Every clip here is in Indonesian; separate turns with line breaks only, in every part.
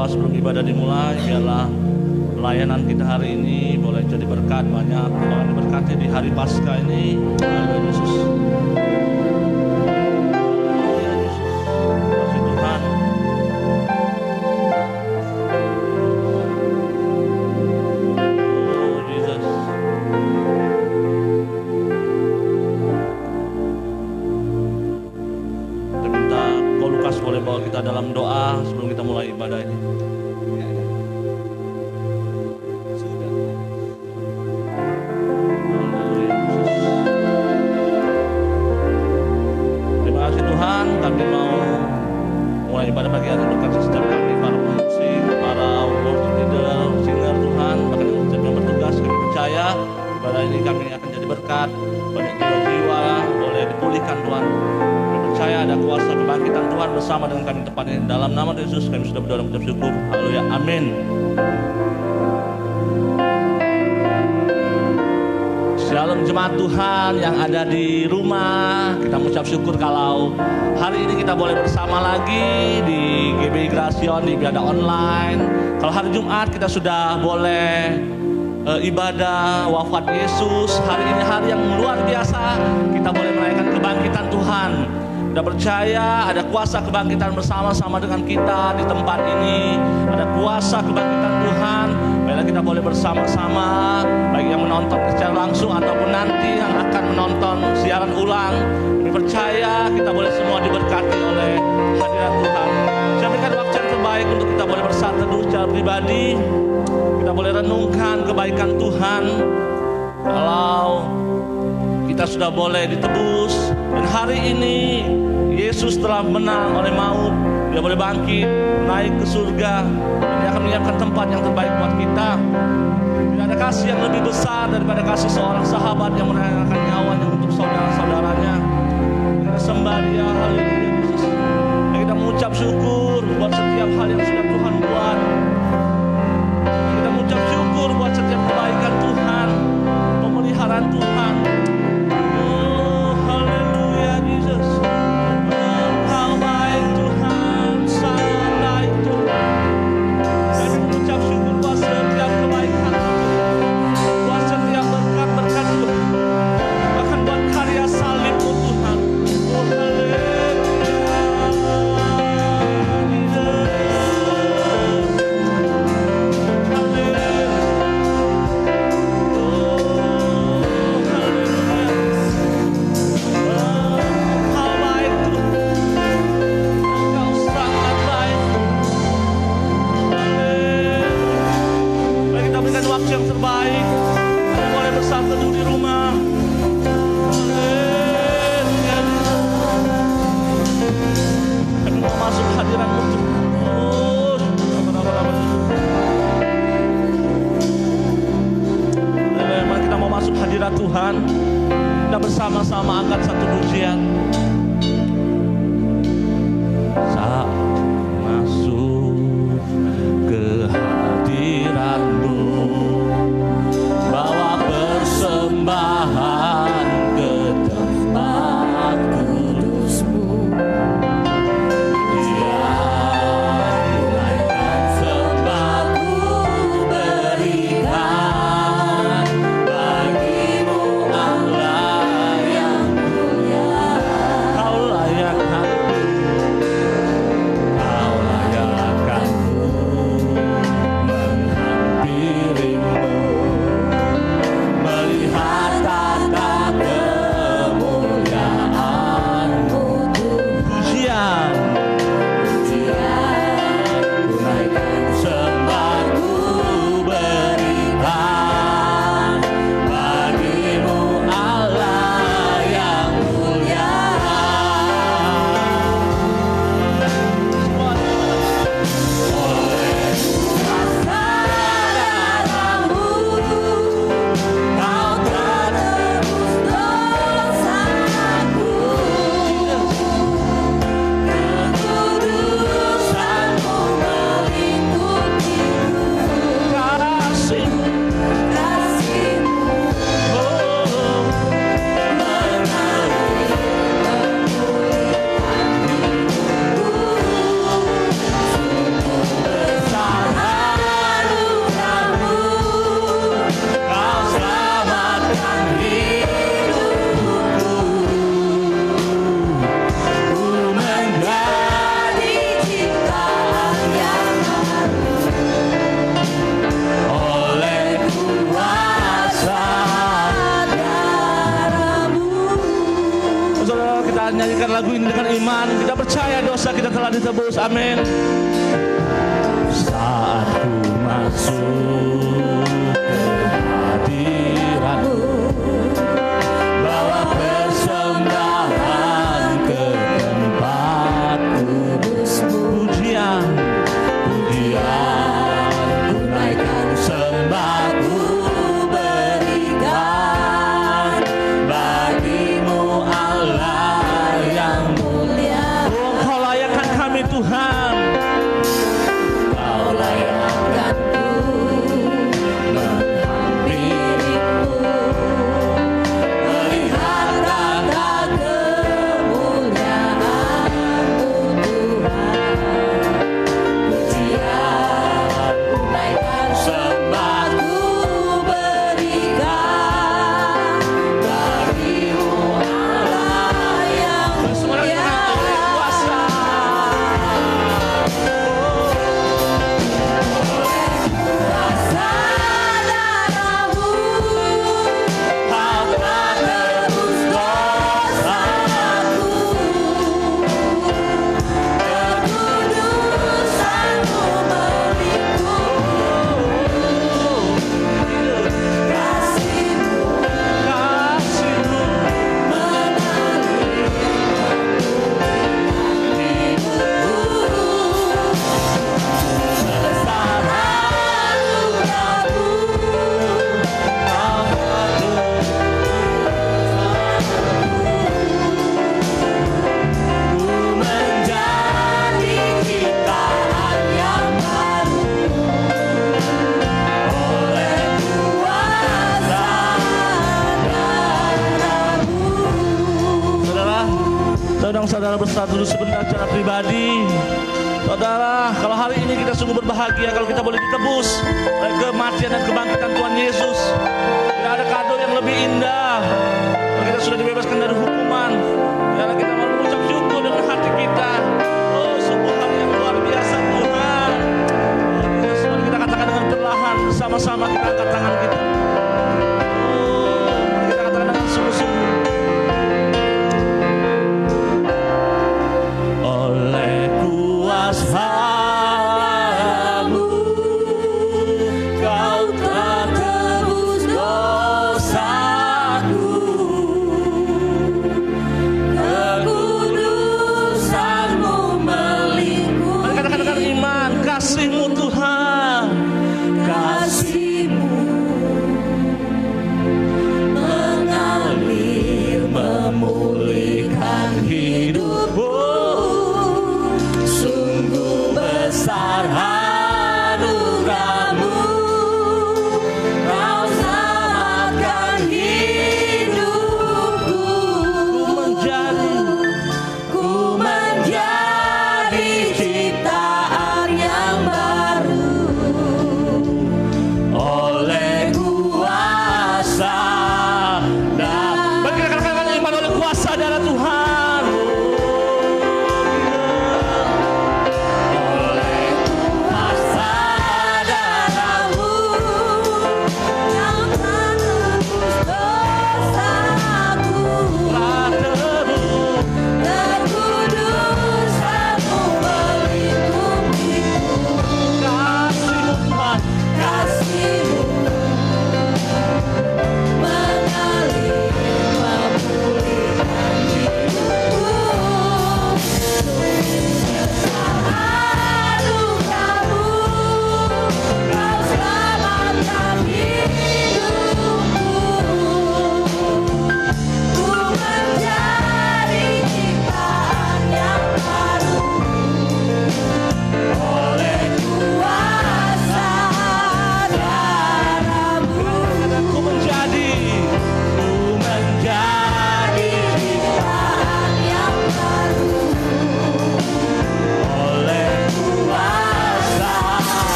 berdoa sebelum ibadah dimulai. Biarlah pelayanan kita hari ini boleh jadi berkat banyak, boleh diberkati di hari Paskah ini. Haleluya Yesus. Haleluya Yesus. Kasih Tuhan. Oh Jesus. Kita minta Kau Lukas boleh bawa kita dalam doa sebelum kita mulai ibadah ini. Kami mau mulai ibadah pagi hari berkat setiap kami, para pemusik, para worship leader, singer Tuhan, bahkan setiap yang bertugas. Kami percaya ibadah ini kami akan jadi berkat, banyak jiwa-jiwa boleh dipulihkan Tuhan. Kami percaya ada kuasa kebangkitan Tuhan bersama dengan kami tempat ini. Dalam nama Yesus kami sudah berdoa dan mengucap syukur. Haleluya, amin. Shalom jemaat Tuhan yang ada di rumah. Kita mengucap syukur kalau hari ini kita boleh bersama lagi di GBI Grasion, di ibadah online. Kalau hari Jumat kita sudah boleh ibadah wafat Yesus. Hari ini hari yang luar biasa. Kita boleh merayakan kebangkitan Tuhan. Kita percaya ada kuasa kebangkitan bersama-sama dengan kita di tempat ini. Ada kuasa kebangkitan Tuhan. Baiklah kita boleh bersama-sama, baik yang menonton secara langsung ataupun nanti yang akan menonton siaran ulang. Kami percaya kita boleh semua diberkati oleh hadirat Tuhan. Saya berikan waktu yang terbaik untuk kita boleh bersatu teduh secara pribadi. Kita boleh renungkan kebaikan Tuhan. Kalau kita sudah boleh ditebus, dan hari ini Yesus telah menang oleh maut. Dia boleh bangkit, naik ke surga, dan Dia akan menyiapkan tempat yang terbaik buat kita. Tidak ada kasih yang lebih besar daripada kasih seorang sahabat yang merelakan nyawanya untuk saudara-saudaranya. Kita sembah Dia, haleluya Yesus. Dan kita mengucap syukur buat setiap hal yang sudah Tuhan buat. Kita mengucap syukur buat setiap kebaikan Tuhan, pemeliharaan Tuhan. Oh, haleluya Yesus. Yang terbaik, kita boleh bersatu di rumah. Kami mau masuk hadirat-Mu. Mari kita mau masuk hadirat Tuhan. Kita bersama-sama angkat satu pujian. Saat masuk ke hadirat-Mu, bawa persembahan ke tempat kudus-Mu. Ya, tunaikan sembahku berikan bagi-Mu Allah yang mulia. Kau layak kita nyanyikan lagu ini dengan iman. Kita percaya dosa kita telah ditebus. Amin. Saat ku masuk ke hadirat-Mu, bawa persembahan ke tempat kudus-Mu. Pujian, pujian, ku naikkan sembah, ku berikan bagi-Mu Allah yang mulia. Oh, Kau layakkan kami Tuhan. Kau layakkanku menghampiri-Mu, melihat tanda kemuliaan-Mu Tuhan. Pujian, ku naikkan sembah, ku berikan bagi-Mu Allah yang mulia. Kuasa. Kuasa darah-Mu, Kau telah tebus dosaku. Kekudusan-Mu melingkupi, kasih-Mu mengalir hidupku. Sebesar anugerah-Mu, Kau menebus ku menjadi ciptaan yang baru oleh kuasa darah-Mu. Saudara bersatu dulu sebentar secara pribadi. Saudara, kalau hari ini kita sungguh berbahagia kalau kita boleh ditebus oleh kematian dan kebangkitan Tuhan Yesus. Tidak ada kado yang lebih indah. Kalau kita sudah dibebaskan dari hukuman, karena kita mau mengucap syukur dengan hati kita. Oh, sungguh hari yang luar biasa Tuhan. Kita katakan dengan perlahan, bersama-sama kita angkat tangan kita. Oh, mari kita katakan dengan sungguh-sungguh. Oleh kuasa-Mu, Kau telah tebus dosaku.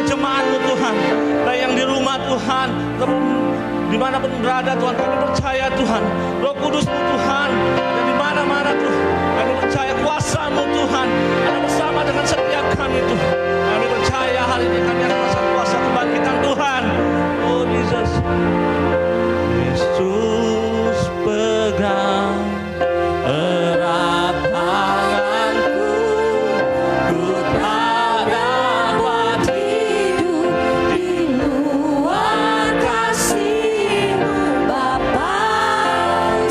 jemaat-Mu Tuhan. Dan yang di rumah Tuhan, dimanapun berada Tuhan, kami percaya Tuhan, Roh Kudus-Mu Tuhan ada di mana-mana Tuhan. Kami percaya kuasa-Mu Tuhan ada bersama dengan setiap kami Tuhan. Kami percaya hari ini kami akan merasakan kuasa kebangkitan Tuhan. Oh Jesus, Yesus pegang erat tanganku, ku tak dapat hidup di luar kasih-Mu. Bapa,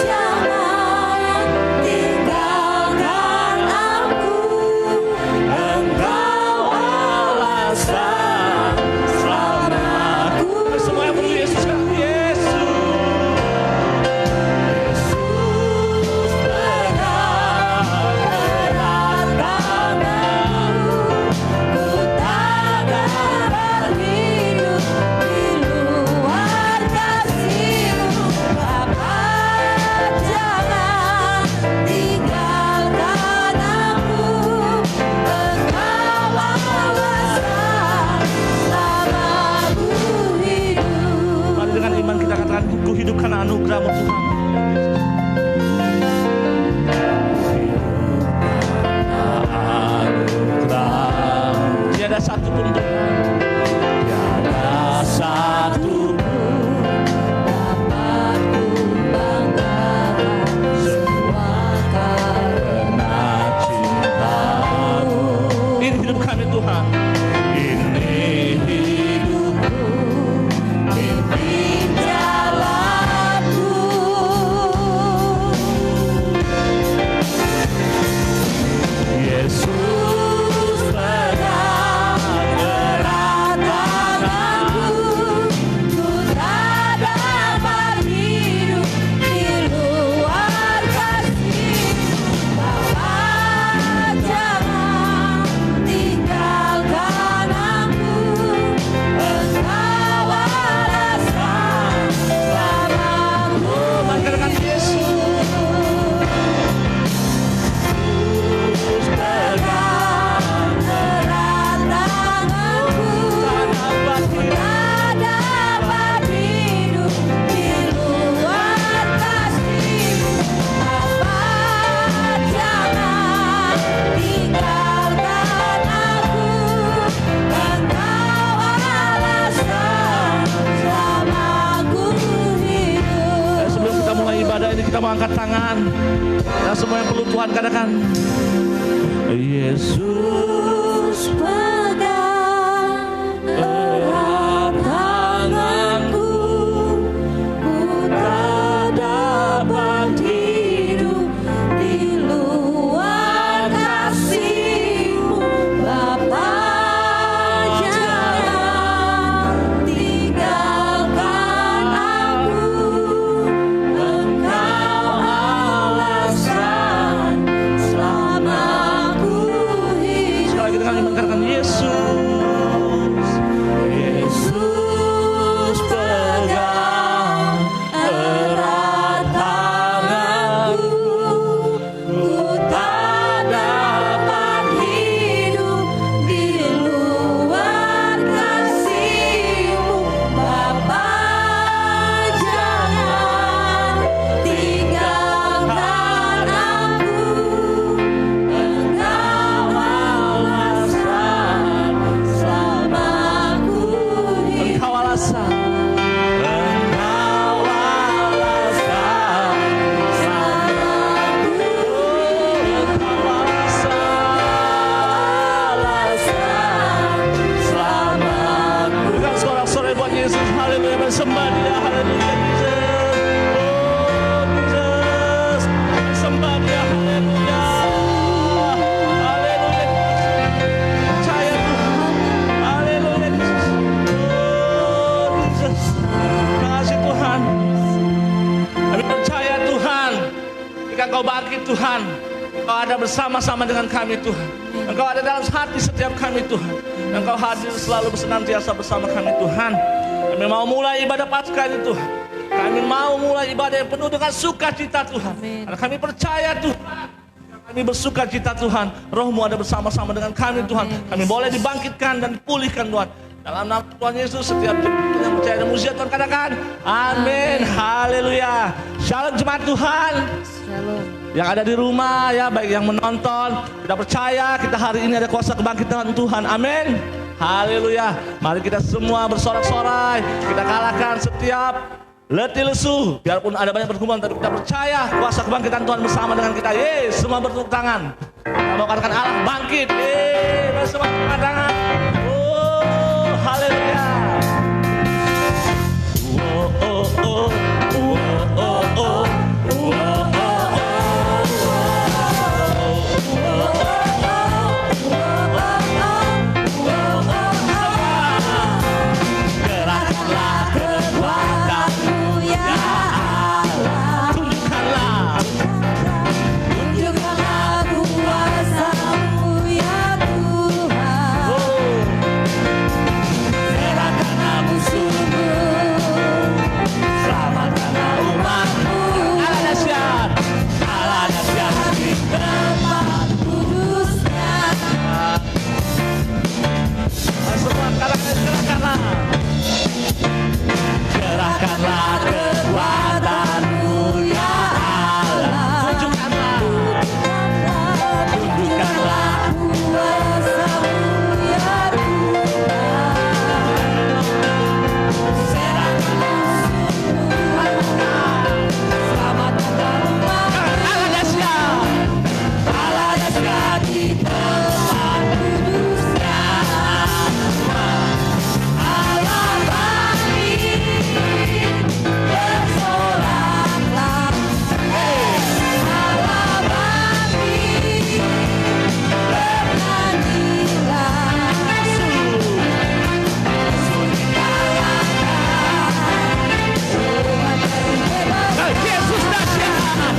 jangan tinggalkan aku, Engkau alasan selamatku. Semua yang perlu Yesus kan? Ku hidup karena anugerah-Mu Tuhan. Anugerah, tiada satu pun Tuhan, tiada satu pun dapat ku banggakan, semua karena cinta-Mu. Ini hidup kami Tuhan. Ini hidupku, pimpin jalanku. Yesus pegang erat tanganku, ku tak dapat hidup di luar kasih-Mu. Bapa, jangan tinggalkan aku, Engkau alasan selamatku. Banggakan Yesus. Yesus pegang erat tanganku, tak dapat hidup di luar kasih-Mu. Bapa, jangan tinggalkan aku, Engkau alasan selamaku hidup. Sebelum kita mulai ibadah ini, kita mau angkat tangan. Dan semua yang perlu Tuhan katakan, Yesus pegang erat tanganku, ku tak dapat hidup di luar kasih-Mu. Bapa, jangan tinggalkan aku, Engkau alasan selamaku hidup. Sekali lagi dengan iman katakan Yesus. Yesus pegang erat tanganku, ku tak dapat hidup di luar kasih-Mu. Bapa, jangan tinggalkan aku, Engkau alasan selamaku hidup. Engkau alasan. Engkau alasan selamaku. Engkau alasan selamaku. Dengan sorak-sorai buat Yesus. Haleluya, bersembah Dia. Haleluya, Jesus. Oh, Jesus. Bersembah Dia. Haleluya. Haleluya. Percaya Tuhan. Haleluya, Jesus. Oh, Jesus. Terima kasih Tuhan. Kami percaya Tuhan, jika Engkau bangkit Tuhan, Engkau ada bersama-sama dengan kami Tuhan. Engkau ada dalam hati setiap kami Tuhan. Engkau hadir selalu senantiasa bersama kami Tuhan. Kami mau mulai ibadah Paskah ini Tuhan. Kami mau mulai ibadah yang penuh dengan sukacita Tuhan. Karena kami percaya Tuhan, kami bersukacita Tuhan, Roh-Mu ada bersama-sama dengan kami Tuhan. Kami boleh dibangkitkan dan dipulihkan Tuhan. Dalam nama Tuhan Yesus, setiap yang percaya dan mujizat Tuhan katakan, amin, haleluya. Shalom jemaat Tuhan.
Shalom.
Yang ada di rumah ya, baik yang menonton, kita percaya kita hari ini ada kuasa kebangkitan Tuhan, amin. Haleluya. Mari kita semua bersorak-sorai, kita kalahkan setiap letih lesu. Biarpun ada banyak pergumulan, tapi kita percaya kuasa kebangkitan Tuhan bersama dengan kita. Yeay, semua bertepuk tangan. Kita mau katakan Allah bangkit. Yeay, bersama tepuk tangan. Haleluya. Gerakkanlah kekuatan-Mu ya Allah. Tunjukkanlah kuasa-Mu ya Tuhan. Gerakkanlah musuh-Mu, selamatkanlah umat-Mu. Allah dahsyat, Allah dahsyat di tempat kudus-Nya. Semua katakan gerakkanlah. Gerakkanlah kekuatan-Mu ya Allah. Tunjukkanlah kuasa-Mu ya Tuhan. Serahkanlah musuh-Mu, selamatkanlah umat-Mu. Allah dahsyat di tempat kudus-Nya. Allah bangkit, bersoraklah. Allah bangkit, bernyanyilah. Musuh dikalahkan, umat terbebas. Yesus dahsyat,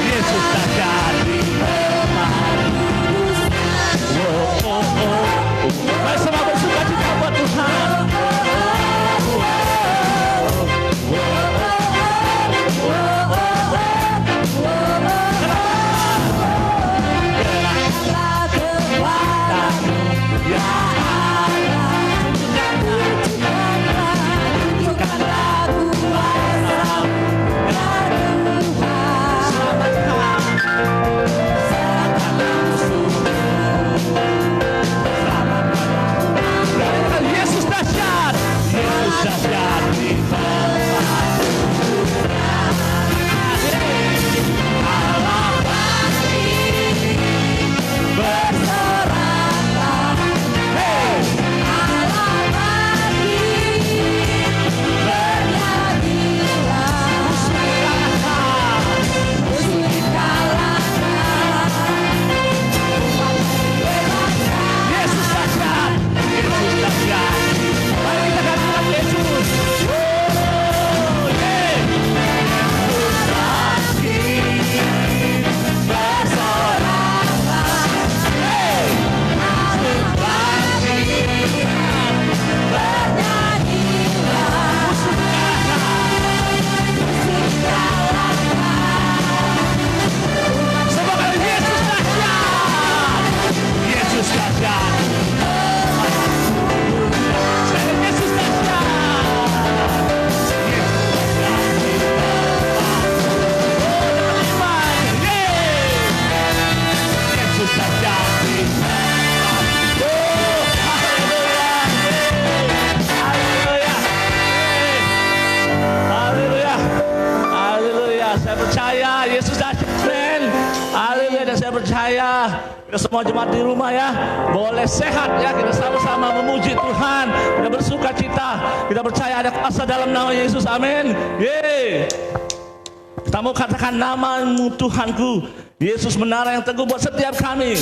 Yesus dahsyat di tempat kudus-Nya. Mari semua bersuka cita buat Tuhan. Gerakkanlah kekuatan-Mu ya Allah. Tunjukkanlah kuasa-Mu ya Tuhan. Serahkanlah musuh-Mu, selamatkanlah. Yesus dahsyat, Yesus dahsyat di tempat kudus-Nya. Allah bangkit, bersoraklah. Allah bangkit, bernyanyilah. Musuh dikalahkan, umat terbebaskan. Yesus dahsyat, Yesus dahsyat. Mari kita katakan Yesus. Yesus dahsyat. Yesus saya percaya Yesus dahsyat, men. Haleluya. Dan saya percaya kita semua jemaat di rumah ya boleh sehat ya, kita sama-sama memuji Tuhan, kita bersuka cita, kita percaya ada kuasa dalam nama Yesus, amin. Yeay. Kita mau katakan nama-Mu Tuhanku, Yesus menara yang teguh buat setiap kami.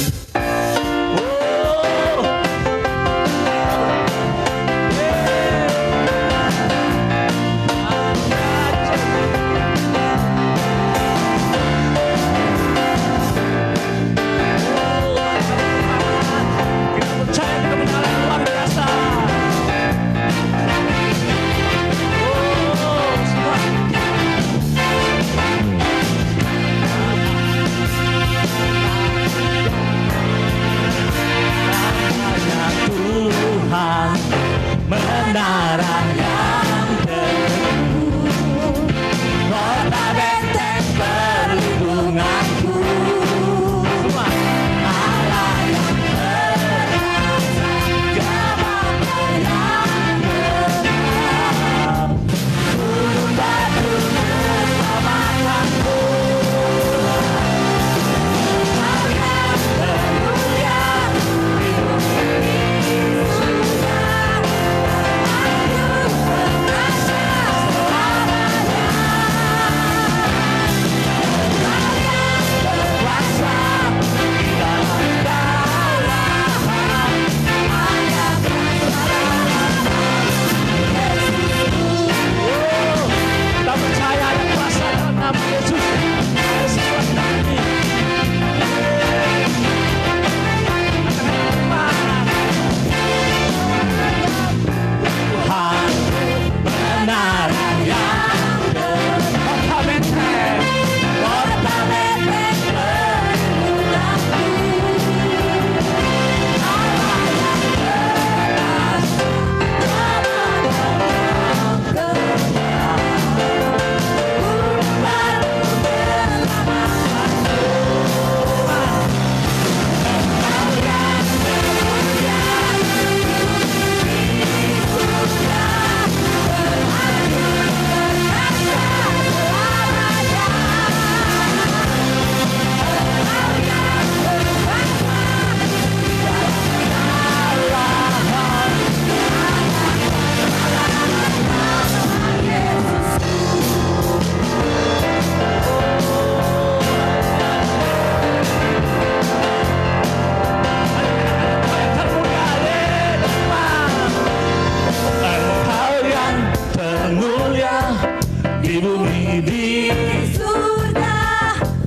di bumi di
surga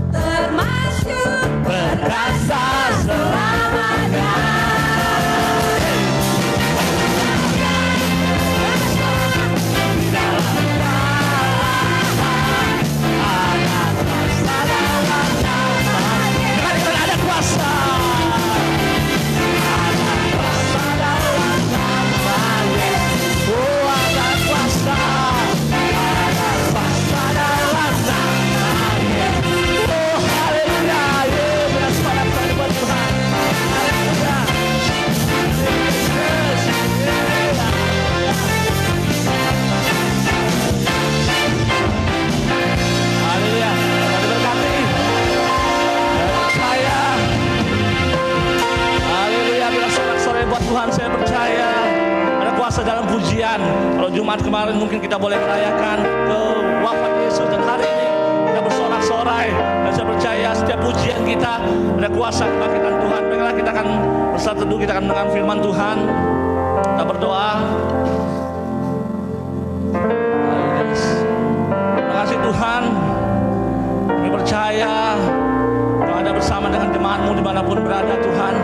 termasyhur
perkasa selamanya. Tuhan, saya percaya ada kuasa dalam pujian. Kalau Jumat kemarin mungkin kita boleh merayakan ke wafat Yesus, dan hari ini kita bersorak-sorai. Dan saya percaya setiap pujian kita ada kuasa kebangkitan Tuhan. Baiklah, kita akan bersatu teduh, kita akan mendengar firman Tuhan. Kita berdoa. Terima kasih Tuhan. Kami percaya Kau ada bersama dengan jemaat-Mu dimanapun berada Tuhan.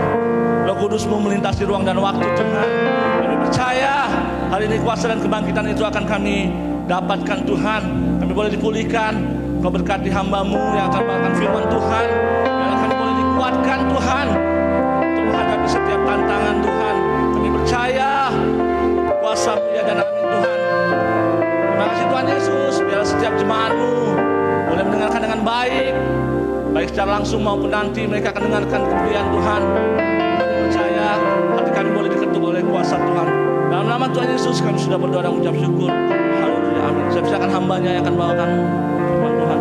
Roh Kudus-Mu melintasi ruang dan waktu Tuhan. Kami percaya hari ini kuasa dan kebangkitan itu akan kami dapatkan Tuhan. Kami boleh dipulihkan. Kau berkati hamba-Mu yang akan melakukan firman Tuhan. Yang kami boleh dikuatkan Tuhan untuk menghadapi setiap tantangan Tuhan. Kami percaya kuasa-Mu ya dan amin Tuhan. Terima kasih Tuhan Yesus. Biarlah setiap jemaat-Mu boleh mendengarkan dengan baik. Baik secara langsung maupun nanti mereka akan dengarkan kemuliaan Tuhan. Percaya hati kami boleh diketuk oleh kuasa Tuhan. Dalam nama Tuhan Yesus kami sudah berdoa dan mengucap syukur. Haleluya, amin. Saya persilakan hambanya yang akan bawakan firman Tuhan.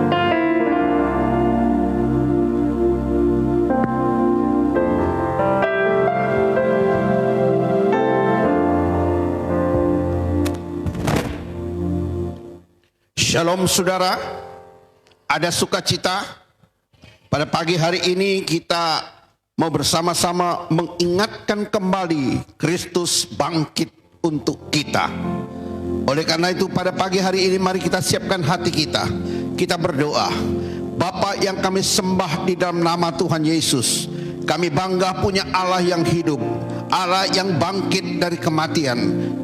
Shalom saudara, ada sukacita. Pada pagi hari ini kita mau bersama-sama mengingatkan kembali Kristus bangkit untuk kita. Oleh karena itu pada pagi hari ini mari kita siapkan hati kita. Kita berdoa. Bapa yang kami sembah di dalam nama Tuhan Yesus, kami bangga punya Allah yang hidup, Allah yang bangkit dari kematian.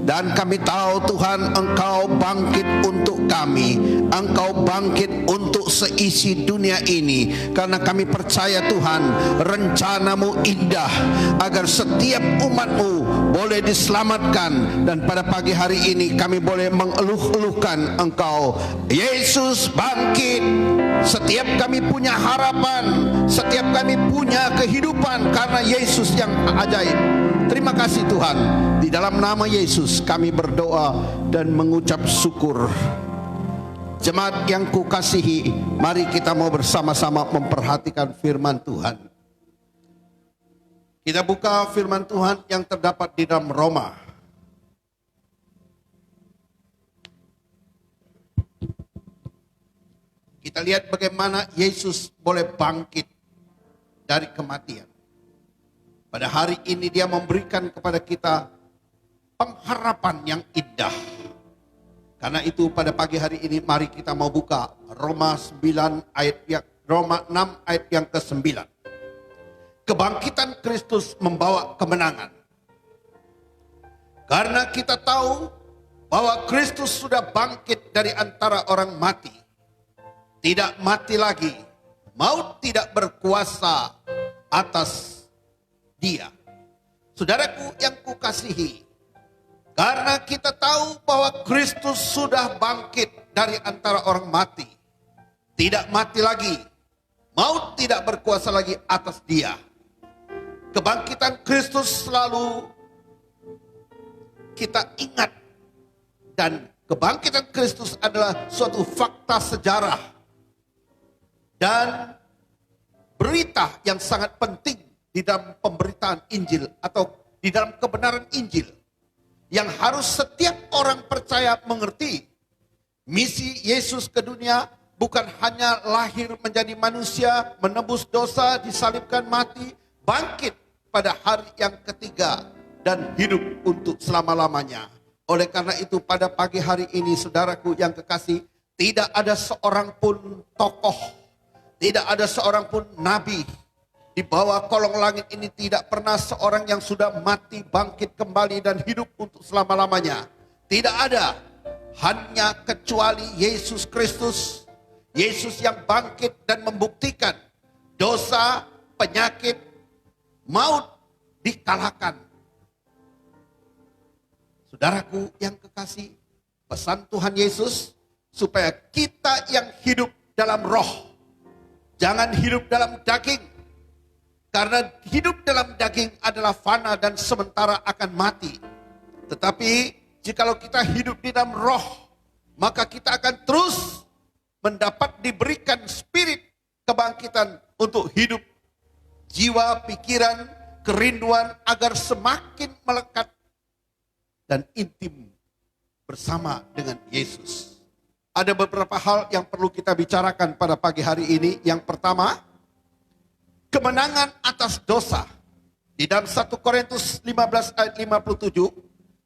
Dan kami tahu Tuhan Engkau bangkit untuk kami, Engkau bangkit untuk seisi dunia ini. Karena kami percaya Tuhan rencana-Mu indah agar setiap umat-Mu boleh diselamatkan. Dan pada pagi hari ini kami boleh mengeluh-eluhkan Engkau. Yesus bangkit. Setiap kami punya harapan, setiap kami punya kehidupan karena Yesus yang ajaib. Terima kasih Tuhan. Di dalam nama Yesus kami berdoa dan mengucap syukur. Jemaat yang kukasihi, mari kita mau bersama-sama memperhatikan firman Tuhan. Kita buka firman Tuhan yang terdapat di dalam Roma. Kita lihat bagaimana Yesus boleh bangkit dari kematian. Pada hari ini dia memberikan kepada kita pengharapan yang indah. Karena itu pada pagi hari ini mari kita mau buka Roma 6 ayat yang ke-9. Kebangkitan Kristus membawa kemenangan. Karena kita tahu bahwa Kristus sudah bangkit dari antara orang mati. Tidak mati lagi, maut tidak berkuasa atas dia. Saudaraku yang kukasihi, karena kita tahu bahwa Kristus sudah bangkit dari antara orang mati, tidak mati lagi, maut tidak berkuasa lagi atas dia. Kebangkitan Kristus selalu kita ingat, dan kebangkitan Kristus adalah suatu fakta sejarah dan berita yang sangat penting di dalam pemberitaan Injil atau di dalam kebenaran Injil yang harus setiap orang percaya mengerti. Misi Yesus ke dunia bukan hanya lahir menjadi manusia, menebus dosa, disalibkan mati, bangkit pada hari yang ketiga dan hidup untuk selama-lamanya. Oleh karena itu pada pagi hari ini saudaraku yang kekasih, tidak ada seorang pun tokoh, tidak ada seorang pun nabi di bawah kolong langit ini, tidak pernah seorang yang sudah mati bangkit kembali dan hidup untuk selama-lamanya. Tidak ada, hanya kecuali Yesus Kristus. Yesus yang bangkit dan membuktikan dosa, penyakit, maut dikalahkan. Saudaraku yang kekasih, pesan Tuhan Yesus supaya kita yang hidup dalam roh, jangan hidup dalam daging. Karena hidup dalam daging adalah fana dan sementara akan mati. Tetapi jikalau kita hidup di dalam roh, maka kita akan terus diberikan spirit kebangkitan untuk hidup jiwa, pikiran, kerinduan agar semakin melekat dan intim bersama dengan Yesus. Ada beberapa hal yang perlu kita bicarakan pada pagi hari ini. Yang pertama, kemenangan atas dosa. Di dalam 1 Korintus 15 ayat 57,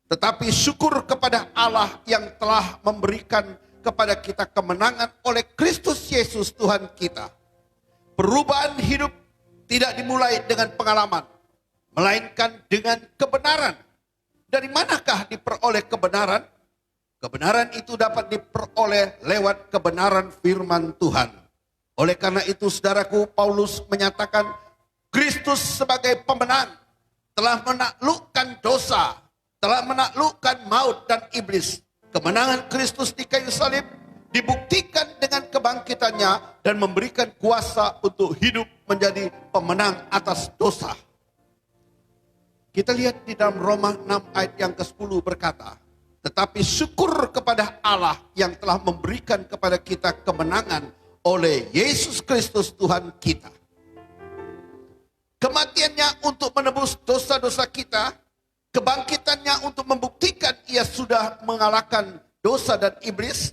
tetapi syukur kepada Allah yang telah memberikan kepada kita kemenangan oleh Kristus Yesus Tuhan kita. Perubahan hidup tidak dimulai dengan pengalaman, melainkan dengan kebenaran. Dari manakah diperoleh kebenaran? Kebenaran itu dapat diperoleh lewat kebenaran firman Tuhan. Oleh karena itu saudaraku, Paulus menyatakan Kristus sebagai pemenang telah menaklukkan dosa, telah menaklukkan maut dan iblis. Kemenangan Kristus di kayu salib dibuktikan dengan kebangkitannya dan memberikan kuasa untuk hidup menjadi pemenang atas dosa. Kita lihat di dalam Roma 6 ayat yang ke-10 berkata, tetapi syukur kepada Allah yang telah memberikan kepada kita kemenangan oleh Yesus Kristus Tuhan kita. Kematiannya untuk menebus dosa-dosa kita, kebangkitannya untuk membuktikan ia sudah mengalahkan dosa dan iblis.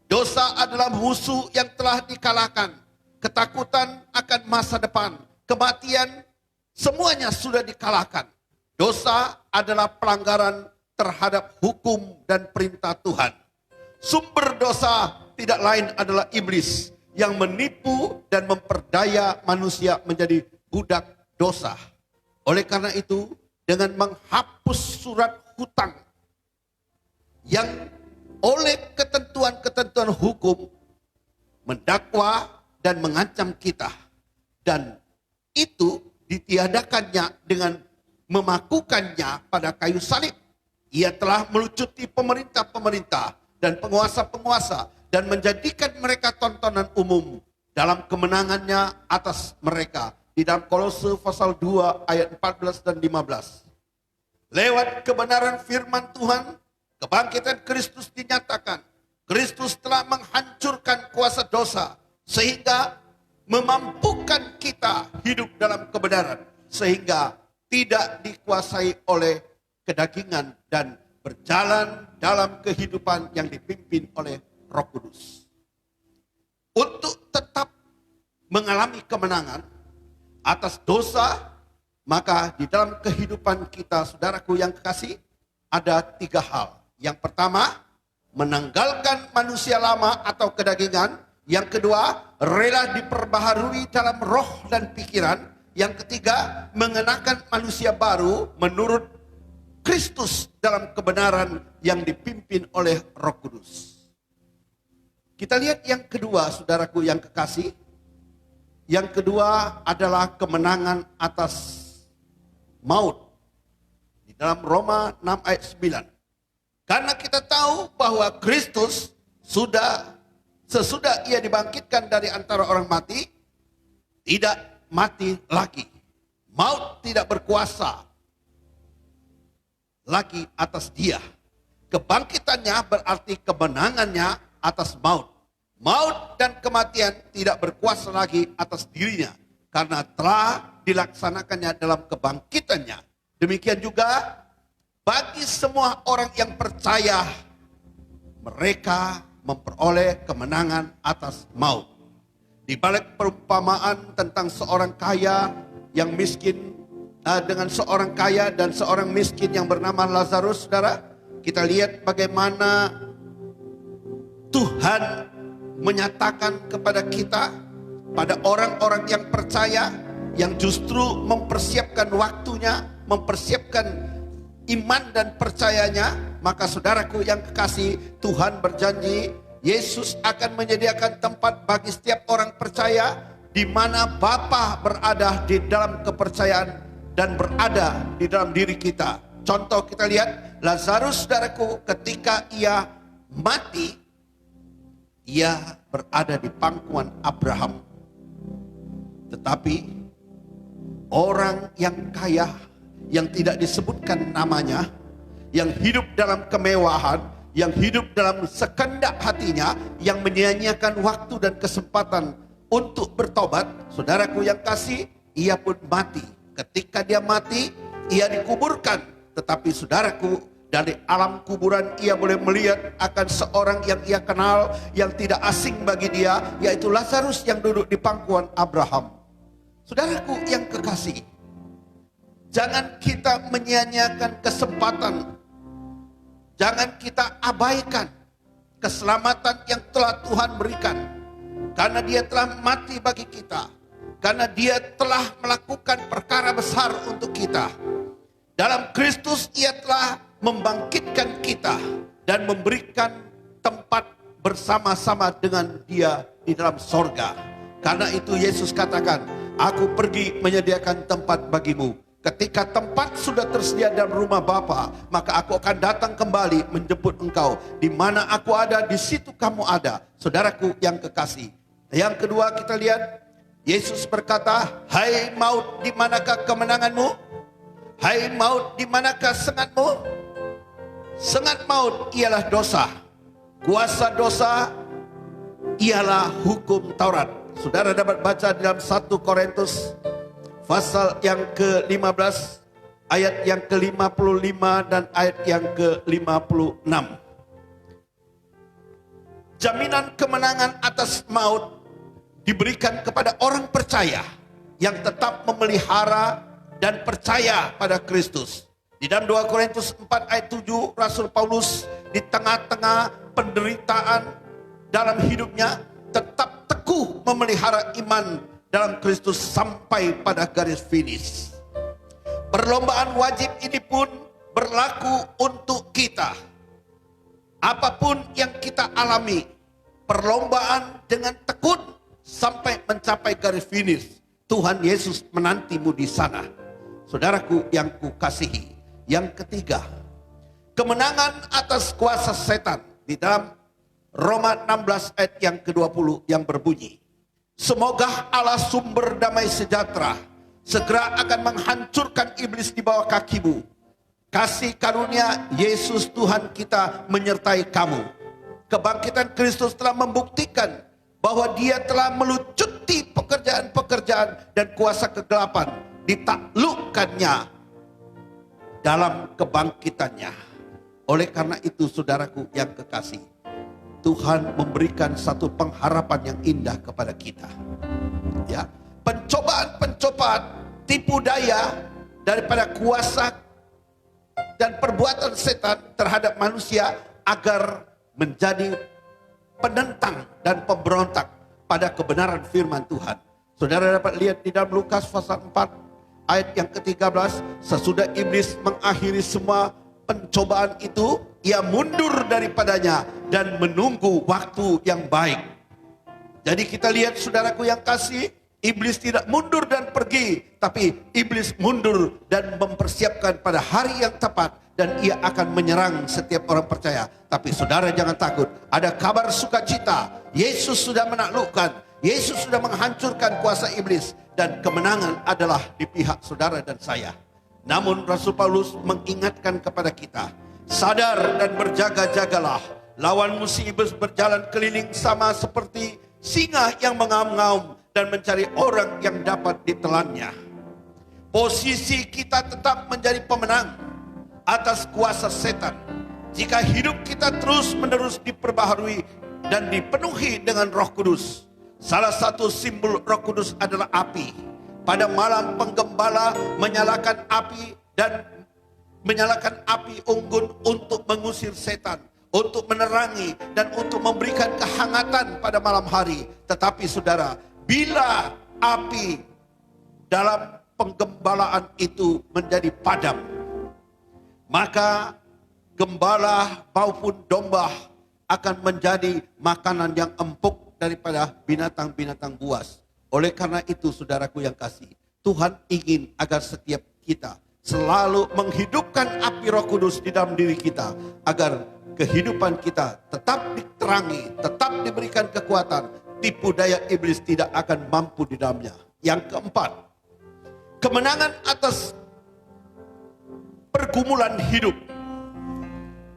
Dosa adalah musuh yang telah dikalahkan. Ketakutan akan masa depan, kematian, semuanya sudah dikalahkan. Dosa adalah pelanggaran terhadap hukum dan perintah Tuhan. Sumber dosa tidak lain adalah iblis yang menipu dan memperdaya manusia menjadi budak dosa. Oleh karena itu, dengan menghapus surat hutang yang oleh ketentuan-ketentuan hukum mendakwa dan mengancam kita, dan itu ditiadakannya dengan memakukannya pada kayu salib. Ia telah melucuti pemerintah-pemerintah dan penguasa-penguasa dan menjadikan mereka tontonan umum dalam kemenangannya atas mereka. Di dalam Kolose pasal 2 ayat 14 dan 15. Lewat kebenaran firman Tuhan, kebangkitan Kristus dinyatakan. Kristus telah menghancurkan kuasa dosa sehingga memampukan kita hidup dalam kebenaran. Sehingga tidak dikuasai oleh kedagingan dan berjalan dalam kehidupan yang dipimpin oleh Roh Kudus. Untuk tetap mengalami kemenangan atas dosa, maka di dalam kehidupan kita, saudaraku yang kekasih, ada 3 hal. Yang pertama, menanggalkan manusia lama atau kedagingan. Yang kedua, rela diperbaharui dalam roh dan pikiran. Yang ketiga, mengenakan manusia baru menurut Kristus dalam kebenaran yang dipimpin oleh Roh Kudus. Kita lihat yang kedua, saudaraku yang kekasih. Yang kedua adalah kemenangan atas maut. Di dalam Roma 6 ayat 9. Karena kita tahu bahwa Kristus sesudah ia dibangkitkan dari antara orang mati, tidak mati lagi. Maut tidak berkuasa lagi atas dia. Kebangkitannya berarti kemenangannya atas maut. Maut dan kematian tidak berkuasa lagi atas dirinya karena telah dilaksanakannya dalam kebangkitannya. Demikian juga bagi semua orang yang percaya, mereka memperoleh kemenangan atas maut. Di balik perumpamaan tentang seorang kaya yang miskin dengan seorang kaya dan seorang miskin yang bernama Lazarus, saudara, kita lihat bagaimana Tuhan menyatakan kepada kita, pada orang-orang yang percaya, yang justru mempersiapkan waktunya, mempersiapkan iman dan percayanya. Maka saudaraku yang kekasih, Tuhan berjanji Yesus akan menyediakan tempat bagi setiap orang percaya, di mana Bapa berada di dalam kepercayaan dan berada di dalam diri kita. Contoh kita lihat Lazarus, saudaraku, ketika ia mati, ia berada di pangkuan Abraham. Tetapi orang yang kaya, yang tidak disebutkan namanya, yang hidup dalam kemewahan, yang hidup dalam sekendak hatinya, yang menyia-nyiakan waktu dan kesempatan untuk bertobat, saudaraku yang kasih, ia pun mati. Ketika dia mati, ia dikuburkan. Tetapi saudaraku, dari alam kuburan ia boleh melihat akan seorang yang ia kenal, yang tidak asing bagi dia, yaitu Lazarus yang duduk di pangkuan Abraham. Saudaraku yang kekasih, jangan kita menyia-nyiakan kesempatan, jangan kita abaikan keselamatan yang telah Tuhan berikan. Karena dia telah mati bagi kita, karena dia telah melakukan perkara besar untuk kita. Dalam Kristus ia telah membangkitkan kita dan memberikan tempat bersama-sama dengan dia di dalam sorga. Karena itu Yesus katakan, aku pergi menyediakan tempat bagimu. Ketika tempat sudah tersedia dalam rumah Bapa, maka aku akan datang kembali menjemput engkau. Di mana aku ada, di situ kamu ada. Saudaraku yang kekasih. Yang kedua kita lihat, Yesus berkata, hai maut, di manakah kemenanganmu? Hai maut, di manakah sengatmu? Sengat maut ialah dosa. Kuasa dosa ialah hukum Taurat. Saudara dapat baca dalam 1 Korintus pasal yang ke-15, ayat yang ke-55 dan ayat yang ke-56. Jaminan kemenangan atas maut diberikan kepada orang percaya yang tetap memelihara dan percaya pada Kristus. Di dalam 2 Korintus 4 ayat 7, Rasul Paulus di tengah-tengah penderitaan dalam hidupnya tetap teguh memelihara iman dalam Kristus sampai pada garis finish. Perlombaan wajib ini pun berlaku untuk kita. Apapun yang kita alami, perlombaan dengan tekun sampai mencapai garis finish. Tuhan Yesus menantimu di sana. Saudaraku yang kukasihi, yang ketiga, kemenangan atas kuasa setan. Di dalam Roma 16 ayat yang ke-20 yang berbunyi, semoga Allah sumber damai sejahtera segera akan menghancurkan iblis di bawah kakimu. Kasih karunia Yesus Tuhan kita menyertai kamu. Kebangkitan Kristus telah membuktikan bahwa dia telah melucuti pekerjaan-pekerjaan dan kuasa kegelapan, ditaklukkannya dalam kebangkitannya. Oleh karena itu saudaraku yang kekasih, Tuhan memberikan satu pengharapan yang indah kepada kita. Ya, pencobaan-pencobaan, tipu daya daripada kuasa dan perbuatan setan terhadap manusia agar menjadi penentang dan pemberontak pada kebenaran firman Tuhan. Saudara dapat lihat di dalam Lukas pasal 4 ayat yang ke-13, sesudah iblis mengakhiri semua pencobaan itu, ia mundur daripadanya dan menunggu waktu yang baik. Jadi kita lihat saudaraku yang kasih, iblis tidak mundur dan pergi, tapi iblis mundur dan mempersiapkan pada hari yang tepat, dan ia akan menyerang setiap orang percaya. Tapi saudara jangan takut, ada kabar sukacita. Yesus sudah menaklukkan, Yesus sudah menghancurkan kuasa iblis, dan kemenangan adalah di pihak saudara dan saya. Namun Rasul Paulus mengingatkan kepada kita, sadar dan berjaga-jagalah. Lawan musuh iblis berjalan keliling sama seperti singa yang mengaum-ngaum dan mencari orang yang dapat ditelannya. Posisi kita tetap menjadi pemenang atas kuasa setan jika hidup kita terus-menerus diperbaharui dan dipenuhi dengan Roh Kudus. Salah satu simbol Roh Kudus adalah api. Pada malam penggembala menyalakan api dan menyalakan api unggun untuk mengusir setan, untuk menerangi dan untuk memberikan kehangatan pada malam hari. Tetapi saudara, bila api dalam penggembalaan itu menjadi padam, maka gembala maupun domba akan menjadi makanan yang empuk daripada binatang-binatang buas. Oleh karena itu saudaraku yang kasih, Tuhan ingin agar setiap kita selalu menghidupkan api Roh Kudus di dalam diri kita, agar kehidupan kita tetap diterangi, tetap diberikan kekuatan, tipu daya iblis tidak akan mampu di dalamnya. Yang keempat, kemenangan atas pergumulan hidup.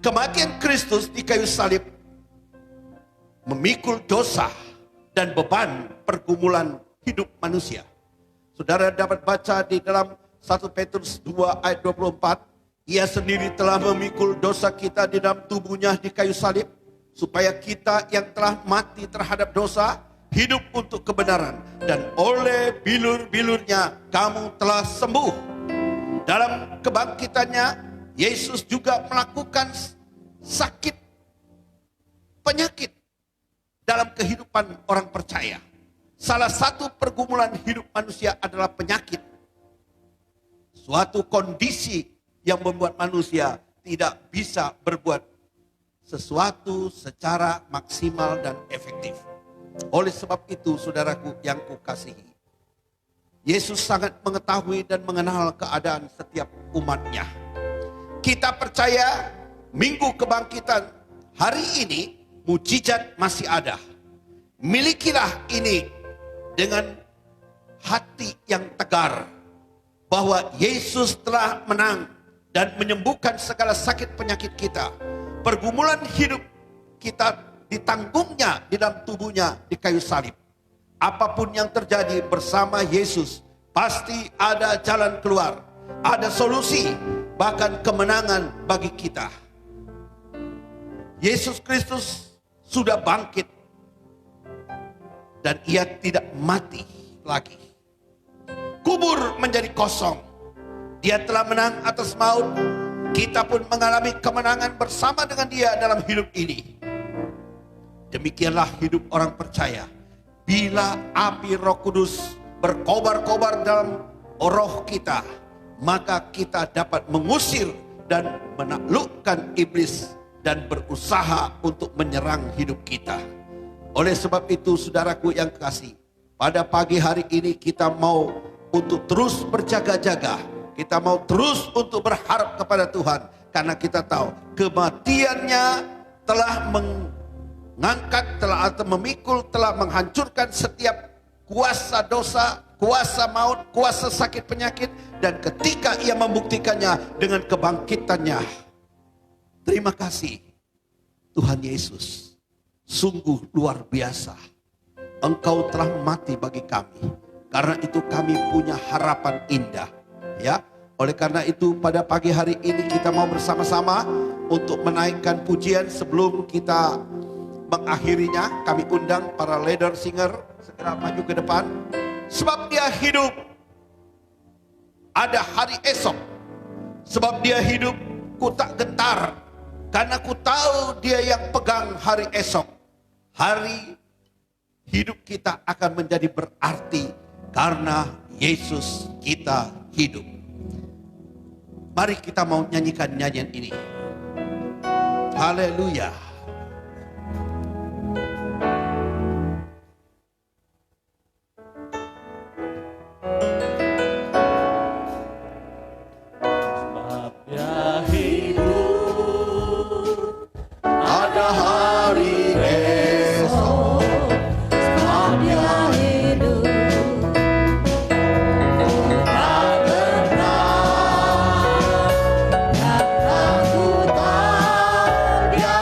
Kematian Kristus di kayu salib memikul dosa dan beban pergumulan hidup manusia. Saudara dapat baca di dalam 1 Petrus 2 ayat 24, Ia sendiri telah memikul dosa kita di dalam tubuhnya di kayu salib, supaya kita yang telah mati terhadap dosa hidup untuk kebenaran, dan oleh bilur-bilurnya kamu telah sembuh. Dalam kebangkitannya, Yesus juga melakukan sakit penyakit dalam kehidupan orang percaya. Salah satu pergumulan hidup manusia adalah penyakit. Suatu kondisi yang membuat manusia tidak bisa berbuat sesuatu secara maksimal dan efektif. Oleh sebab itu, saudaraku yang kukasihi, Yesus sangat mengetahui dan mengenal keadaan setiap umatnya. Kita percaya Minggu Kebangkitan hari ini mujizat masih ada. Milikilah ini dengan hati yang tegar, bahwa Yesus telah menang dan menyembuhkan segala sakit penyakit kita. Pergumulan hidup kita ditanggungnya di dalam tubuhnya di kayu salib. Apapun yang terjadi bersama Yesus, pasti ada jalan keluar, ada solusi, bahkan kemenangan bagi kita. Yesus Kristus sudah bangkit dan ia tidak mati lagi. Kubur menjadi kosong. Dia telah menang atas maut. Kita pun mengalami kemenangan bersama dengan dia dalam hidup ini. Demikianlah hidup orang percaya. Bila api Roh Kudus berkobar-kobar dalam roh kita, maka kita dapat mengusir dan menaklukkan iblis dan berusaha untuk menyerang hidup kita. Oleh sebab itu, saudaraku yang kasih, pada pagi hari ini kita mau untuk terus berjaga-jaga. Kita mau terus untuk berharap kepada Tuhan, karena kita tahu kematiannya telah mengangkat, telah atau memikul, telah menghancurkan setiap kuasa dosa, kuasa maut, kuasa sakit penyakit, dan ketika ia membuktikannya dengan kebangkitannya. Terima kasih Tuhan Yesus, sungguh luar biasa. Engkau telah mati bagi kami. Karena itu kami punya harapan indah. Ya, oleh karena itu pada pagi hari ini kita mau bersama-sama untuk menaikkan pujian. Sebelum kita mengakhirinya, kami undang para leader singer segera maju ke depan. Sebab dia hidup, ada hari esok. Sebab dia hidup, ku tak gentar, karena ku tahu dia yang pegang hari esok. Hari hidup kita akan menjadi berarti karena Yesus kita hidup. Mari kita mau nyanyikan nyanyian ini. Haleluya.
Sebab dia hidup,
Ada hari esok.
Sebab dia hidup, tak benar, tak aku tahu dia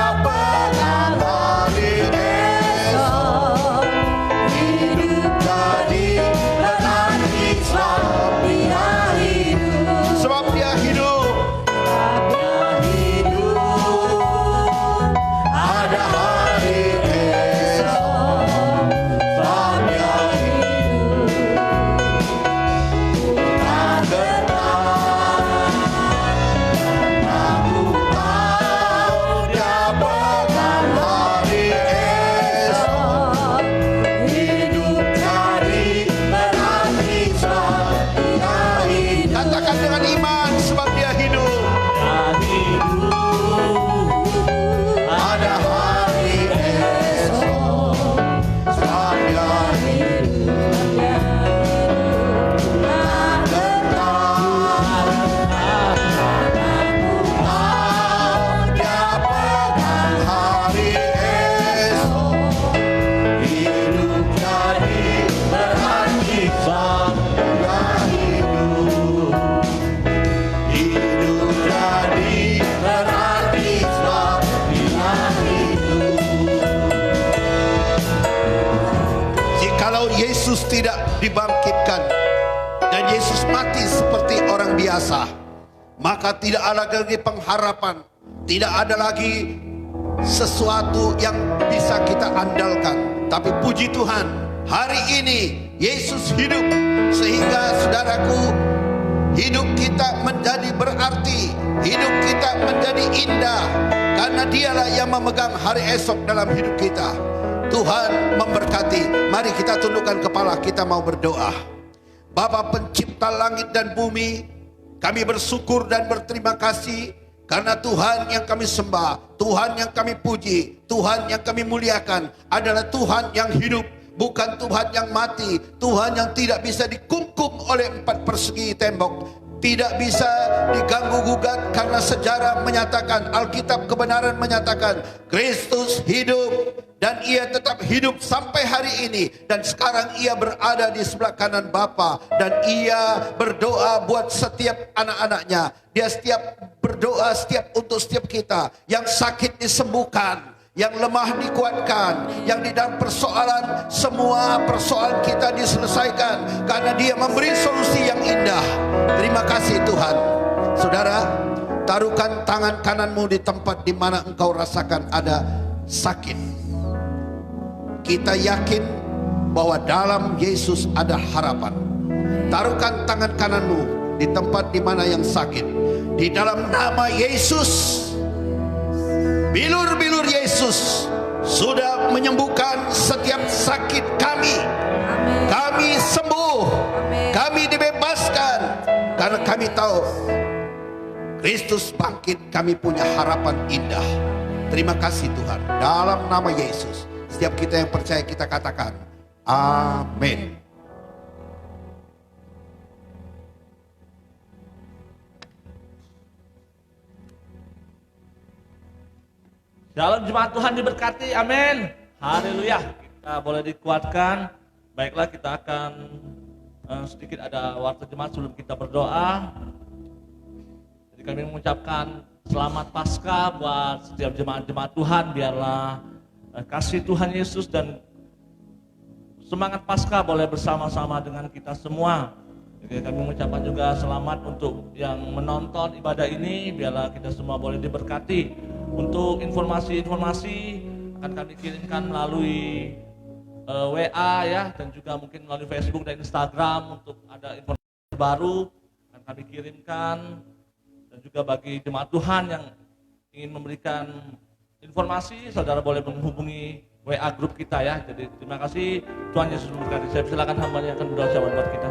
Kalau Yesus tidak dibangkitkan dan Yesus mati seperti orang biasa, maka tidak ada lagi pengharapan, tidak ada lagi sesuatu yang bisa kita andalkan. Tapi puji Tuhan, hari ini Yesus hidup, sehingga saudaraku, hidup kita menjadi berarti, hidup kita menjadi indah, karena dialah yang memegang hari esok dalam hidup kita. Tuhan memberkati. Mari kita tundukkan kepala, kita mau berdoa. Bapa pencipta langit dan bumi, kami bersyukur dan berterima kasih karena Tuhan yang kami sembah, Tuhan yang kami puji, Tuhan yang kami muliakan adalah Tuhan yang hidup, bukan Tuhan yang mati, Tuhan yang tidak bisa dikungkung oleh 4 persegi tembok, tidak bisa diganggu gugat, karena sejarah menyatakan, Alkitab kebenaran menyatakan Kristus hidup dan ia tetap hidup sampai hari ini, dan sekarang ia berada di sebelah kanan Bapa, dan ia berdoa buat setiap anak-anaknya. Dia setiap berdoa untuk setiap kita, yang sakit disembuhkan, yang lemah dikuatkan, yang di dalam persoalan, semua persoalan kita diselesaikan karena dia memberi solusi yang indah. Terima kasih Tuhan. Saudara, taruhkan tangan kananmu di tempat di mana engkau rasakan ada sakit. Kita yakin bahwa dalam Yesus ada harapan. Taruhkan tangan kananmu di tempat di mana yang sakit. Di dalam nama Yesus, bilur-bilur Yesus sudah menyembuhkan setiap sakit kami.
Amin.
Kami sembuh.
Amin.
Kami dibebaskan. Karena kami tahu Kristus bangkit, kami punya harapan indah. Terima kasih Tuhan. Dalam nama Yesus, setiap kita yang percaya kita katakan amin.
Shalom jemaat Tuhan diberkati, amin. Haleluya. Kita boleh dikuatkan. Baiklah, kita akan sedikit ada warta jemaat sebelum kita berdoa. Jadi kami mengucapkan selamat Paskah buat setiap jemaat-jemaat Tuhan. Biarlah kasih Tuhan Yesus dan semangat Paskah boleh bersama-sama dengan kita semua. Jadi kami mengucapkan juga selamat untuk yang menonton ibadah ini. Biarlah kita semua boleh diberkati. Untuk informasi-informasi akan kami kirimkan melalui WA ya, dan juga mungkin melalui Facebook dan Instagram. Untuk ada informasi baru akan kami kirimkan. Dan juga bagi jemaat Tuhan yang ingin memberikan informasi, saudara boleh menghubungi WA grup kita ya. Jadi terima kasih, Tuhan Yesus memberkati. Saya silakan hamba yang akan berdoa buat kita.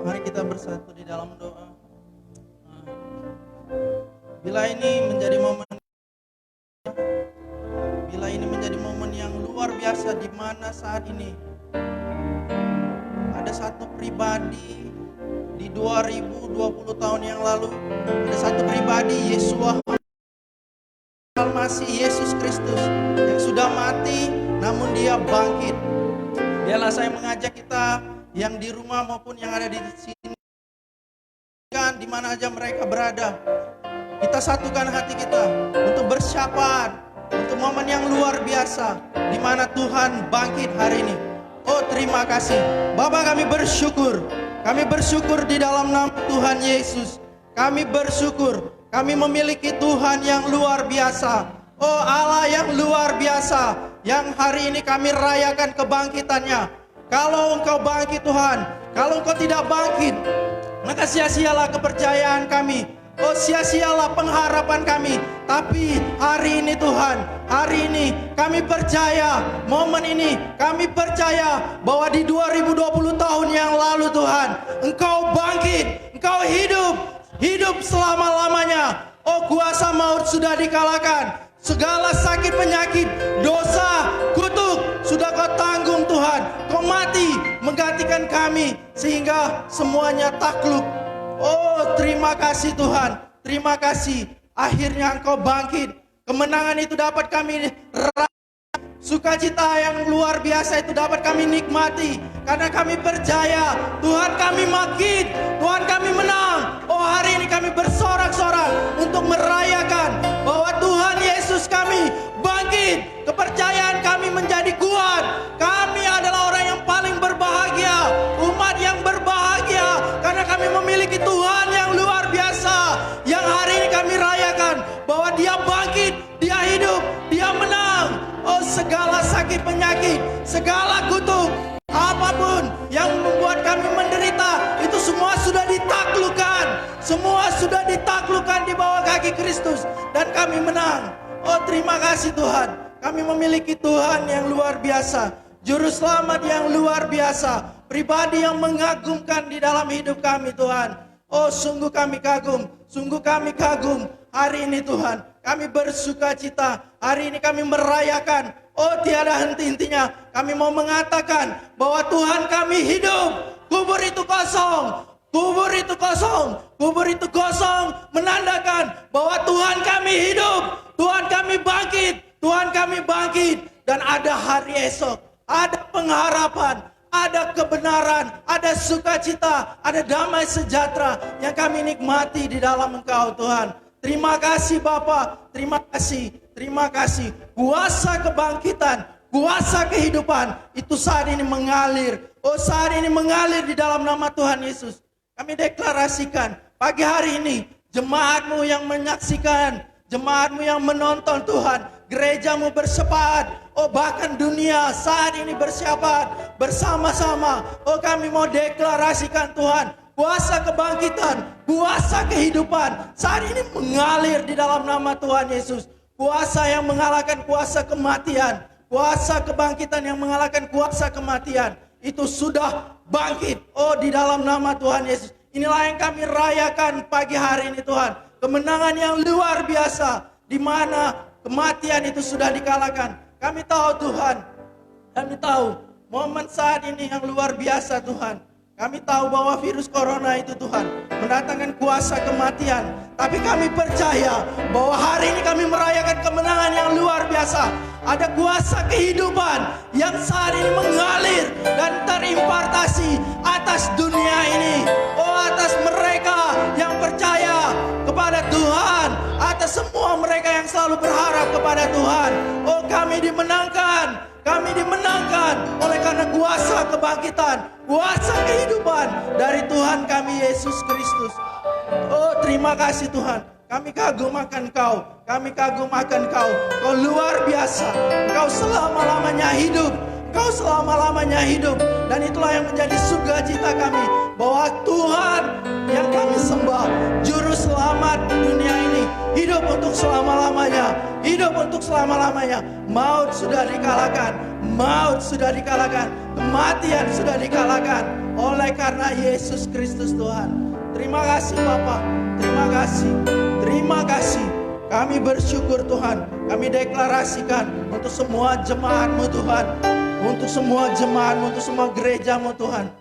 Mari kita bersatu di dalam doa. Bila ini menjadi momen yang luar biasa, di mana saat ini ada satu pribadi di 2020 tahun yang lalu, ada satu pribadi Yesua Al-Masih, Yesus Kristus yang sudah mati namun dia bangkit. Biarlah saya mengajak kita yang di rumah maupun yang ada di sini, kan di mana aja mereka berada, kita satukan hati kita untuk bersyafaat untuk momen yang luar biasa di mana Tuhan bangkit hari ini. Oh terima kasih Bapa, kami bersyukur di dalam nama Tuhan Yesus. Kami bersyukur kami memiliki Tuhan yang luar biasa. Oh Allah yang luar biasa, yang hari ini kami rayakan kebangkitannya. Kalau Engkau bangkit Tuhan, kalau Engkau tidak bangkit, maka sia-sialah kepercayaan kami. Oh sia-sialah pengharapan kami. Tapi hari ini Tuhan, hari ini kami percaya, momen ini kami percaya bahwa di 2020 tahun yang lalu Tuhan, Engkau bangkit, Engkau hidup selama-lamanya. Oh kuasa maut sudah dikalahkan, segala sakit penyakit, dosa, kutuk sudah Kau tanggung Tuhan. Kau mati menggantikan kami sehingga semuanya takluk. Oh terima kasih Tuhan, terima kasih. Akhirnya Engkau bangkit. Kemenangan itu dapat kami raih. Sukacita yang luar biasa itu dapat kami nikmati. Karena kami percaya Tuhan kami bangkit, Tuhan kami menang. Oh hari ini kami bersorak-sorak untuk merayakan bahwa dia bangkit, dia hidup, dia menang. Oh, segala sakit penyakit, segala kutuk, apapun yang membuat kami menderita, itu semua sudah ditaklukkan. Semua sudah ditaklukkan di bawah kaki Kristus, dan kami menang. Oh, terima kasih Tuhan. Kami memiliki Tuhan yang luar biasa, Juru Selamat yang luar biasa, pribadi yang mengagumkan di dalam hidup kami Tuhan. Oh, sungguh kami kagum, sungguh kami kagum. Hari ini Tuhan, kami bersuka cita. Hari ini kami merayakan. Oh, tiada henti-hentinya. Kami mau mengatakan bahwa Tuhan kami hidup. Kubur itu kosong. Kubur itu kosong. Kubur itu kosong. Menandakan bahwa Tuhan kami hidup. Tuhan kami bangkit. Tuhan kami bangkit. Dan ada hari esok. Ada pengharapan. Ada kebenaran, ada sukacita, ada damai sejahtera yang kami nikmati di dalam Engkau Tuhan. Terima kasih Bapa, terima kasih, terima kasih. Kuasa kebangkitan, kuasa kehidupan itu saat ini mengalir. Oh, saat ini mengalir di dalam nama Tuhan Yesus. Kami deklarasikan pagi hari ini, jemaatmu yang menyaksikan, jemaatmu yang menonton Tuhan, gerejamu bersepakat. Oh, bahkan dunia saat ini bersiapat bersama-sama. Oh, kami mau deklarasikan Tuhan, kuasa kebangkitan, kuasa kehidupan saat ini mengalir di dalam nama Tuhan Yesus. Kuasa yang mengalahkan kuasa kematian, kuasa kebangkitan yang mengalahkan kuasa kematian, itu sudah bangkit. Oh, di dalam nama Tuhan Yesus. Inilah yang kami rayakan pagi hari ini Tuhan. Kemenangan yang luar biasa, di mana kematian itu sudah dikalahkan. Kami tahu Tuhan, kami tahu momen saat ini yang luar biasa Tuhan. Kami tahu bahwa virus corona itu Tuhan mendatangkan kuasa kematian. Tapi kami percaya bahwa hari ini kami merayakan kemenangan yang luar biasa. Ada kuasa kehidupan yang saat ini mengalir dan terimpartasi atas dunia ini. Oh, atas mereka yang percaya kepada Tuhan, atas semua mereka yang selalu berharap kepada Tuhan. Oh, kami dimenangkan. Kami dimenangkan oleh karena kuasa kebangkitan, kuasa kehidupan dari Tuhan kami Yesus Kristus. Oh, terima kasih Tuhan. Kami kagum akan Kau. Kami kagum akan Kau. Kau luar biasa. Kau selama-lamanya hidup. Kau selama-lamanya hidup. Dan itulah yang menjadi sukacita kami, bahwa Tuhan yang kami sembah, Juru Selamat dunia ini, hidup untuk selama-lamanya. Hidup untuk selama-lamanya. Maut sudah dikalahkan. Maut sudah dikalahkan. Kematian sudah dikalahkan oleh karena Yesus Kristus Tuhan. Terima kasih Bapa. Terima kasih. Terima kasih. Kami bersyukur Tuhan. Kami deklarasikan untuk semua jemaat-Mu Tuhan. Untuk semua jemaat-Mu, untuk semua gereja-Mu Tuhan.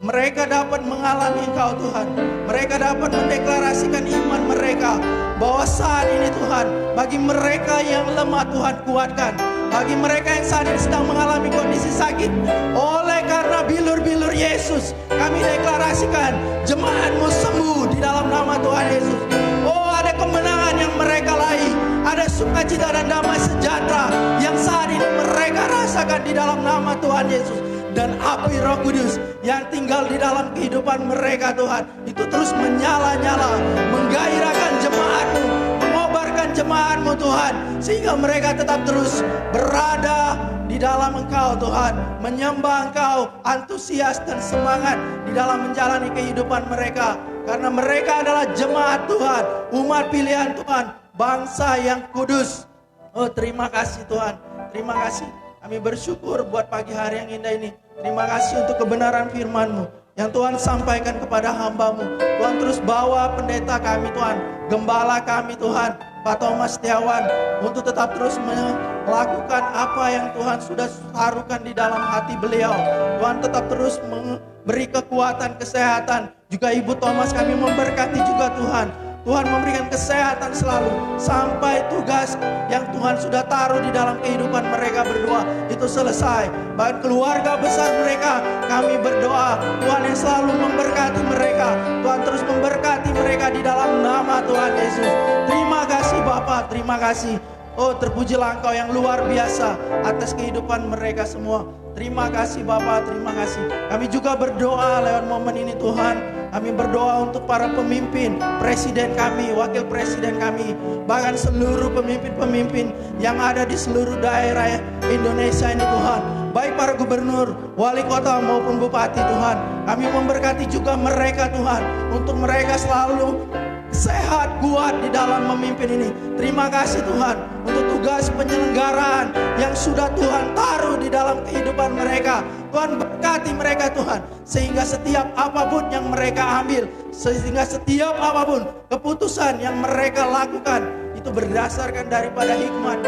Mereka dapat mengalami Engkau Tuhan. Mereka dapat mendeklarasikan iman mereka bahwa saat ini Tuhan, bagi mereka yang lemah Tuhan kuatkan. Bagi mereka yang saat ini sedang mengalami kondisi sakit, oleh karena bilur-bilur Yesus, kami deklarasikan jemaat-Mu sembuh di dalam nama Tuhan Yesus. Oh, ada kemenangan yang mereka raih, ada sukacita dan damai sejahtera yang saat ini mereka rasakan di dalam nama Tuhan Yesus. Dan api Roh Kudus yang tinggal di dalam kehidupan mereka Tuhan, itu terus menyala-nyala, menggairahkan jemaat-Mu, mengobarkan jemaat-Mu Tuhan, sehingga mereka tetap terus berada di dalam Engkau Tuhan, menyembah Engkau, antusias dan semangat di dalam menjalani kehidupan mereka. Karena mereka adalah jemaat Tuhan, umat pilihan Tuhan, bangsa yang kudus. Oh, terima kasih Tuhan, terima kasih. Kami bersyukur buat pagi hari yang indah ini. Terima kasih untuk kebenaran firman-Mu yang Tuhan sampaikan kepada hamba-Mu. Tuhan terus bawa pendeta kami Tuhan, gembala kami Tuhan, Pak Thomas Setiawan, untuk tetap terus melakukan apa yang Tuhan sudah taruhkan di dalam hati beliau. Tuhan tetap terus memberi kekuatan, kesehatan. Juga Ibu Thomas kami memberkati juga Tuhan. Tuhan memberikan kesehatan selalu sampai tugas yang Tuhan sudah taruh di dalam kehidupan mereka berdua itu selesai. Bahkan keluarga besar mereka, kami berdoa Tuhan yang selalu memberkati mereka. Tuhan terus memberkati mereka di dalam nama Tuhan Yesus. Terima kasih Bapa, terima kasih. Oh, terpujilah Engkau yang luar biasa atas kehidupan mereka semua. Terima kasih Bapa, terima kasih. Kami juga berdoa lewat momen ini Tuhan, Kami berdoa untuk para pemimpin, presiden kami, wakil presiden kami, bahkan seluruh pemimpin-pemimpin yang ada di seluruh daerah Indonesia ini Tuhan. Baik para gubernur, wali kota maupun bupati Tuhan. Kami memberkati juga mereka Tuhan, untuk mereka selalu sehat, kuat di dalam memimpin ini. Terima kasih Tuhan untuk tugas penyelenggaraan yang sudah Tuhan taruh di dalam kehidupan mereka. Tuhan berkati mereka Tuhan, sehingga setiap apapun yang mereka ambil, sehingga setiap apapun keputusan yang mereka lakukan, itu berdasarkan daripada hikmat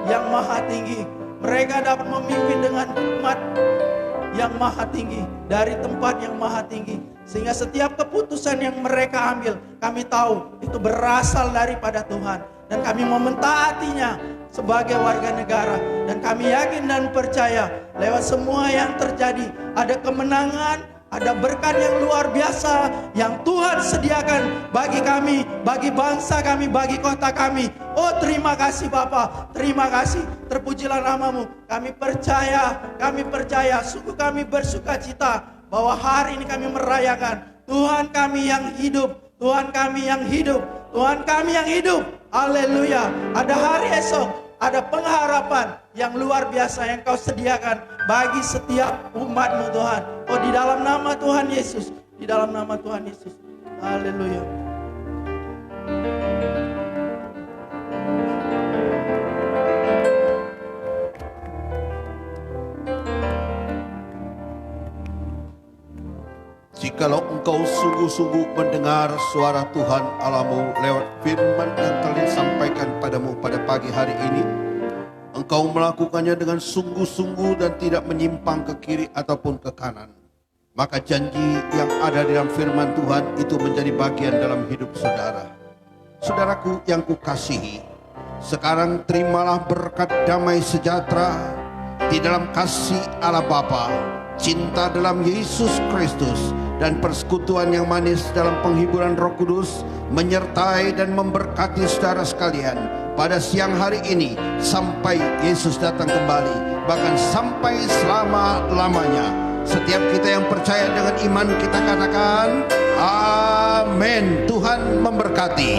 yang maha tinggi. Mereka dapat memimpin dengan hikmat yang maha tinggi, dari tempat yang maha tinggi, sehingga setiap keputusan yang mereka ambil, kami tahu itu berasal daripada Tuhan, dan kami mau mentaatinya sebagai warga negara. Dan kami yakin dan percaya lewat semua yang terjadi, ada kemenangan, ada berkat yang luar biasa yang Tuhan sediakan bagi kami, bagi bangsa kami, bagi kota kami. Oh terima kasih Bapa, terima kasih, terpujilah namamu. Kami percaya, sungguh kami bersuka cita bahwa hari ini kami merayakan Tuhan kami yang hidup, Tuhan kami yang hidup, Tuhan kami yang hidup. Haleluya. Ada hari esok, ada pengharapan yang luar biasa yang Kau sediakan bagi setiap umat-Mu Tuhan. Oh di dalam nama Tuhan Yesus, di dalam nama Tuhan Yesus. Haleluya.
Jikalau engkau sungguh-sungguh mendengar suara Tuhan Allahmu lewat firman yang telah disampaikan padamu pada pagi hari ini, engkau melakukannya dengan sungguh-sungguh dan tidak menyimpang ke kiri ataupun ke kanan, maka janji yang ada di dalam firman Tuhan itu menjadi bagian dalam hidup saudara. Saudaraku yang kukasihi, sekarang terimalah berkat damai sejahtera di dalam kasih Allah Bapa, cinta dalam Yesus Kristus, dan persekutuan yang manis dalam penghiburan Roh Kudus menyertai dan memberkati saudara sekalian pada siang hari ini sampai Yesus datang kembali, bahkan sampai selama-lamanya. Setiap kita yang percaya dengan iman kita katakan amin. Tuhan memberkati.